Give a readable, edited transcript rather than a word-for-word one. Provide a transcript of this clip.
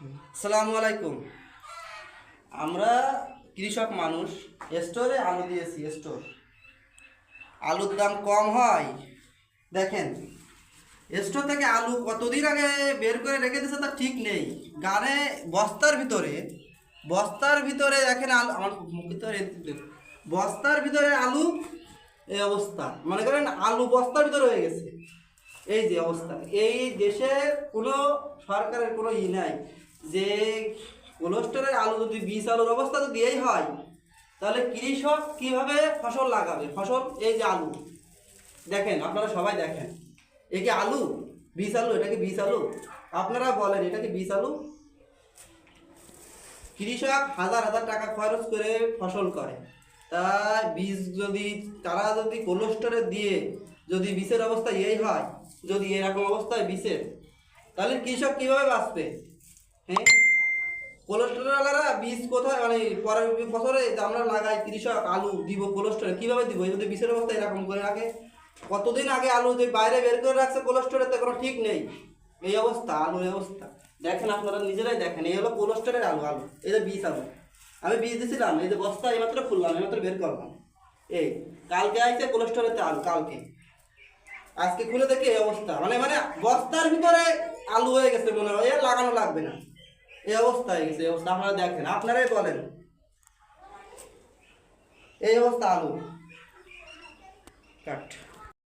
আসসালামু আলাইকুম। আমরা কৃষক মানুষ, স্টোরে আলু দিয়েছি। আলুর দাম কম হয়। দেখেন, স্টোর থেকে আলু কতদিন আগে বের করে রেখে দিয়েছে তার ঠিক নেই। গাড়ে বস্তার ভিতরে দেখেন আলু, আমার মুখে তো বস্তার ভিতরে আলু। এই অবস্থা, মনে করেন আলু বস্তার ভিতরে হয়ে গেছে। এই যে অবস্থা, এই দেশে কোনো সরকারের কোনো নাই যে কোল্ড স্টোরের আলু যদি 20 আলুর অবস্থা যদি এই হয়, তাহলে কৃষক কিভাবে ফসল লাগাবে? এই যে আলু দেখেন, আপনারা সবাই দেখেন, এ কি আলু? 20 আলু? এটা কি 20 আলু? আপনারা বলেন, এটা কি 20 আলু? কৃষক হাজার হাজার টাকা খরচ করে ফসল করে, তাই বীজ যদি তারা যদি কোল্ড স্টোরে দিয়ে যদি বীজের অবস্থা এই হয়, যদি এরকম অবস্থায় বীজের, তাহলে কৃষক কিভাবে বাঁচবে? হ্যাঁ, কোল্ড স্টোরেওয়ালারা বীজ কোথায়, মানে পরের বছরে আমরা লাগাই কৃষক আলু দিব কোল্ড স্টোরে, কীভাবে দিব যদি বীজের অবস্থা এরকম করে রাখে? কতদিন আগে আলু যে বাইরে বের করে রাখছে কোল্ড স্টোরেতে, কোনো ঠিক নেই। এই অবস্থা, আলুর অবস্থা দেখেন, আপনারা নিজেরাই দেখেন। এই হলো কোল্ড স্টোরের আলু। এই যে বীজ আলু, আমি বীজ দিয়েছিলাম, এই যে বস্তা এইমাত্র খুললাম, এইমাত্র বের করলাম। এই কালকে আইছে কোল্ড স্টোরেতে আলু, কালকে আজকে খুলে দেখে এই অবস্থা, মানে মানে বস্তার ভিতরে আলু হয়ে গেছে, মনে হয় এর লাগানো লাগবে না। এই অবস্থা হয়ে গেছে। এই অবস্থা আপনারা দেখেন, আপনারাই বলেন। এই অবস্থা আলু কাট।